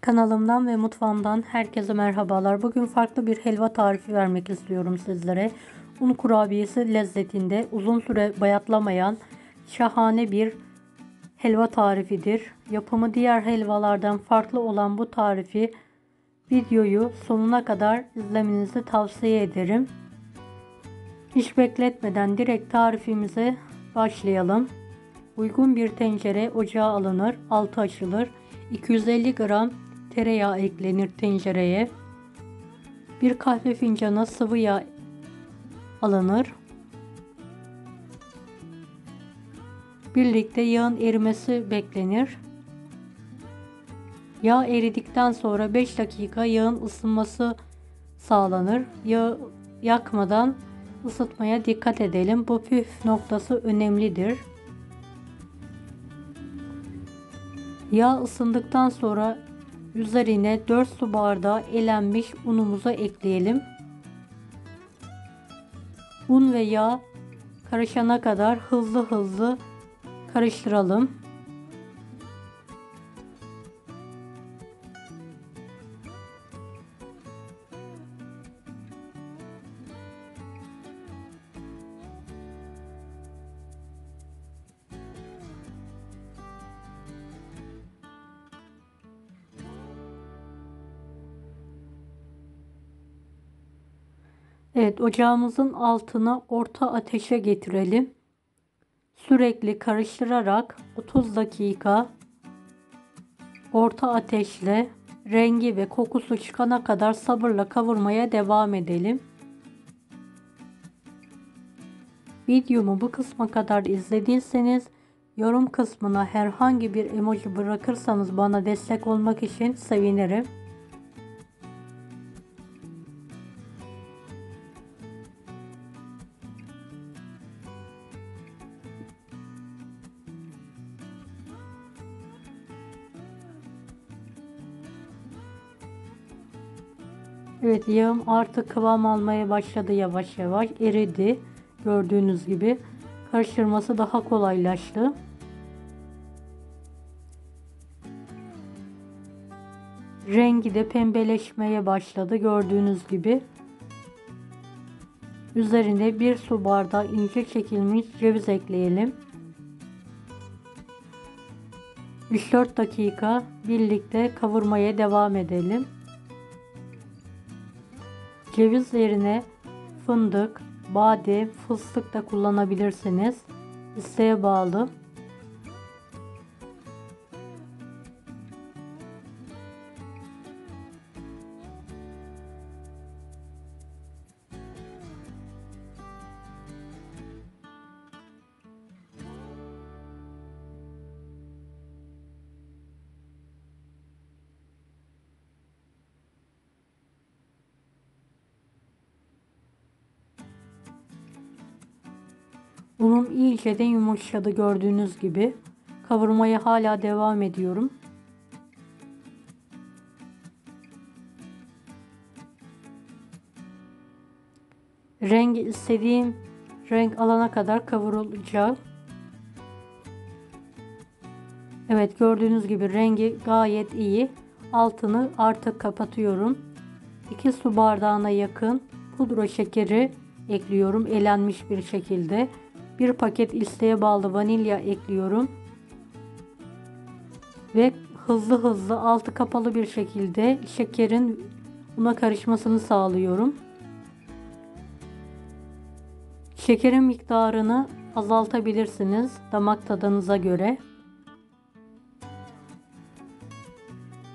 Kanalımdan ve mutfağımdan herkese merhabalar. Bugün farklı bir helva tarifi vermek istiyorum sizlere. Un kurabiyesi lezzetinde uzun süre bayatlamayan şahane bir helva tarifidir. Yapımı diğer helvalardan farklı olan bu tarifi videoyu sonuna kadar izlemenizi tavsiye ederim. Hiç bekletmeden direkt tarifimize başlayalım. Uygun bir tencere ocağa alınır, altı açılır. 250 gram tereyağı eklenir tencereye. Bir kahve fincanı sıvı yağ alınır. Birlikte yağın erimesi beklenir. Yağ eridikten sonra 5 dakika yağın ısınması sağlanır. Yağı yakmadan ısıtmaya dikkat edelim. Bu püf noktası önemlidir. Yağ ısındıktan sonra üzerine 4 su bardağı elenmiş unumuzu ekleyelim. Un ve yağ karışana kadar hızlı karıştıralım. Evet, ocağımızın altını orta ateşe getirelim. Sürekli karıştırarak 30 dakika orta ateşle rengi ve kokusu çıkana kadar sabırla kavurmaya devam edelim. Videomu bu kısma kadar izlediyseniz yorum kısmına herhangi bir emoji bırakırsanız bana destek olmak için sevinirim. Evet, yağım artık kıvam almaya başladı, yavaş yavaş eridi. Gördüğünüz gibi karıştırması daha kolaylaştı. Rengi de pembeleşmeye başladı gördüğünüz gibi. Üzerine bir su bardağı ince çekilmiş ceviz ekleyelim. 3-4 dakika birlikte kavurmaya devam edelim. Ceviz yerine fındık, badem, fıstık da kullanabilirsiniz. İsteğe bağlı. Unum iyice de yumuşadı gördüğünüz gibi. Kavurmaya hala devam ediyorum. Rengi istediğim renk alana kadar kavurulacak. Evet, gördüğünüz gibi rengi gayet iyi. Altını artık kapatıyorum. 2 su bardağına yakın pudra şekeri ekliyorum elenmiş bir şekilde. Bir paket isteğe bağlı vanilya ekliyorum. Ve hızlı altı kapalı bir şekilde şekerin una karışmasını sağlıyorum. Şekerin miktarını azaltabilirsiniz damak tadınıza göre.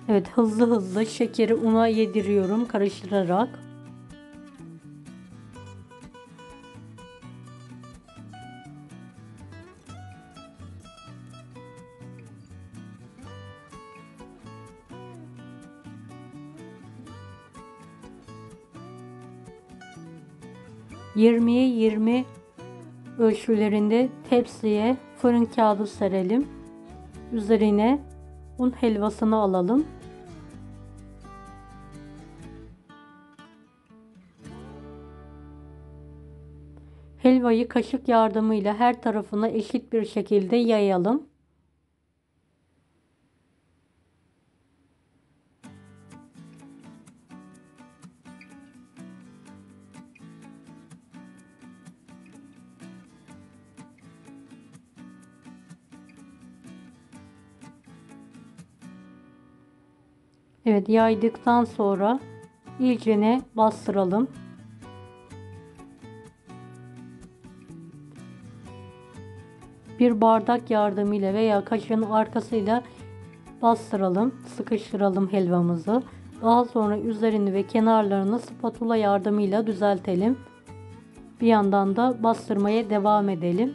Evet, hızlı şekeri una yediriyorum karıştırarak. ...20'ye 20 ölçülerinde tepsiye fırın kağıdı serelim. Üzerine un helvasını alalım. Helvayı kaşık yardımıyla her tarafına eşit bir şekilde yayalım. Evet, yaydıktan sonra iyicene bastıralım. Bir bardak yardımıyla veya kaşığın arkasıyla bastıralım, sıkıştıralım helvamızı. Daha sonra üzerini ve kenarlarını spatula yardımıyla düzeltelim. Bir yandan da bastırmaya devam edelim.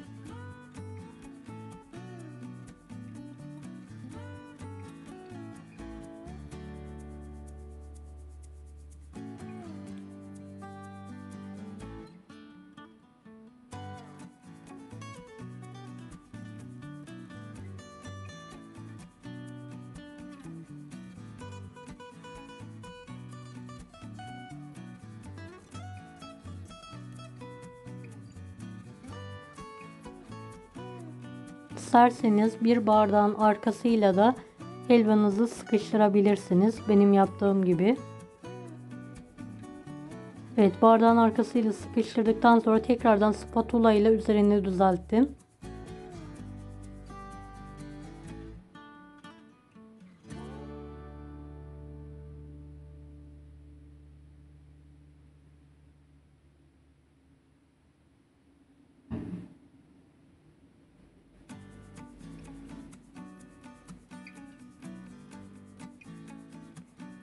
İsterseniz bir bardağın arkasıyla da helvanızı sıkıştırabilirsiniz. Benim yaptığım gibi. Evet, bardağın arkasıyla sıkıştırdıktan sonra tekrardan spatula ile üzerini düzelttim.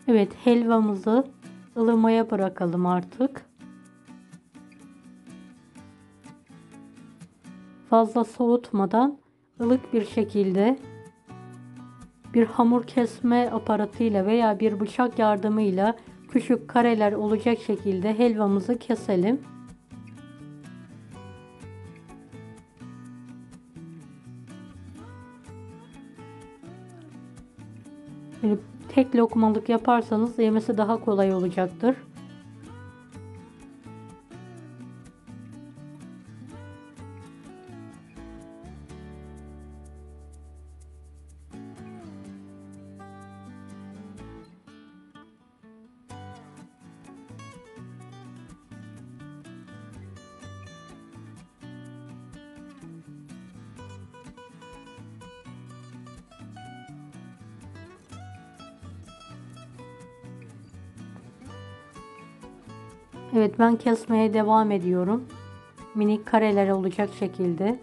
Evet, helvamızı ılımaya bırakalım artık. Fazla soğutmadan ılık bir şekilde bir hamur kesme aparatıyla veya bir bıçak yardımıyla küçük kareler olacak şekilde helvamızı keselim. Böyle tek lokmalık yaparsanız yemesi daha kolay olacaktır. Evet, ben kesmeye devam ediyorum. Minik kareler olacak şekilde.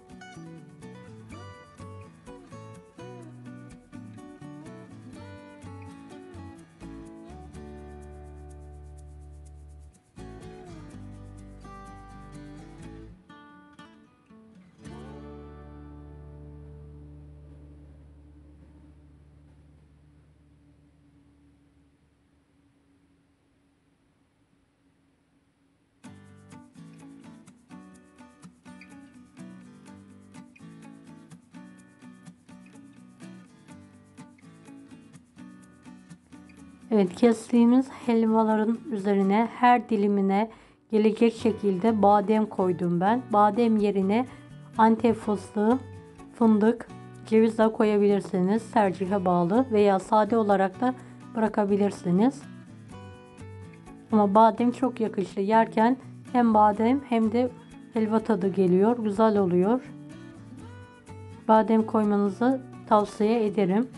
Evet, kestiğimiz helvaların üzerine her dilimine gelecek şekilde badem koydum ben. Badem yerine Antep fıstığı, fındık, ceviz de koyabilirsiniz. Tercihe bağlı veya sade olarak da bırakabilirsiniz. Ama badem çok yakıştı. Yerken hem badem hem de helva tadı geliyor. Güzel oluyor. Badem koymanızı tavsiye ederim.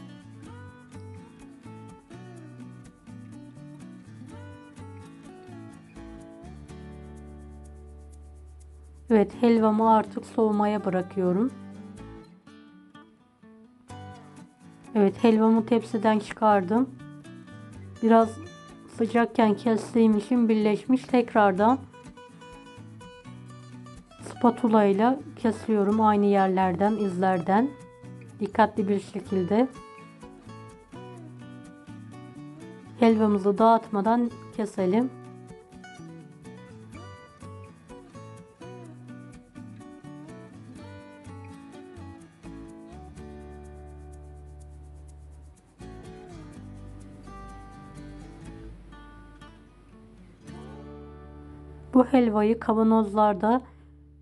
Evet, helvamı artık soğumaya bırakıyorum. Evet, helvamı tepsiden çıkardım. Biraz sıcakken kestiğim için birleşmiş. Tekrardan spatula ile kesiyorum aynı yerlerden, izlerden. Dikkatli bir şekilde. Helvamızı dağıtmadan keselim. Bu helvayı kavanozlarda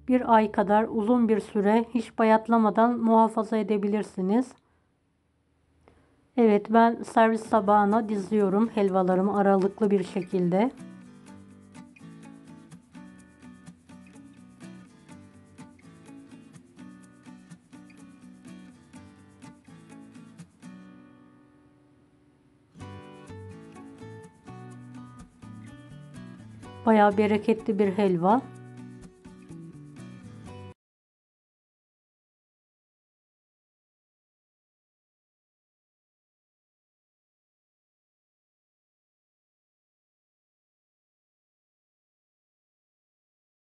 bir ay kadar uzun bir süre hiç bayatlamadan muhafaza edebilirsiniz. Evet, ben servis tabağına diziyorum helvalarımı aralıklı bir şekilde. Bayağı bereketli bir helva.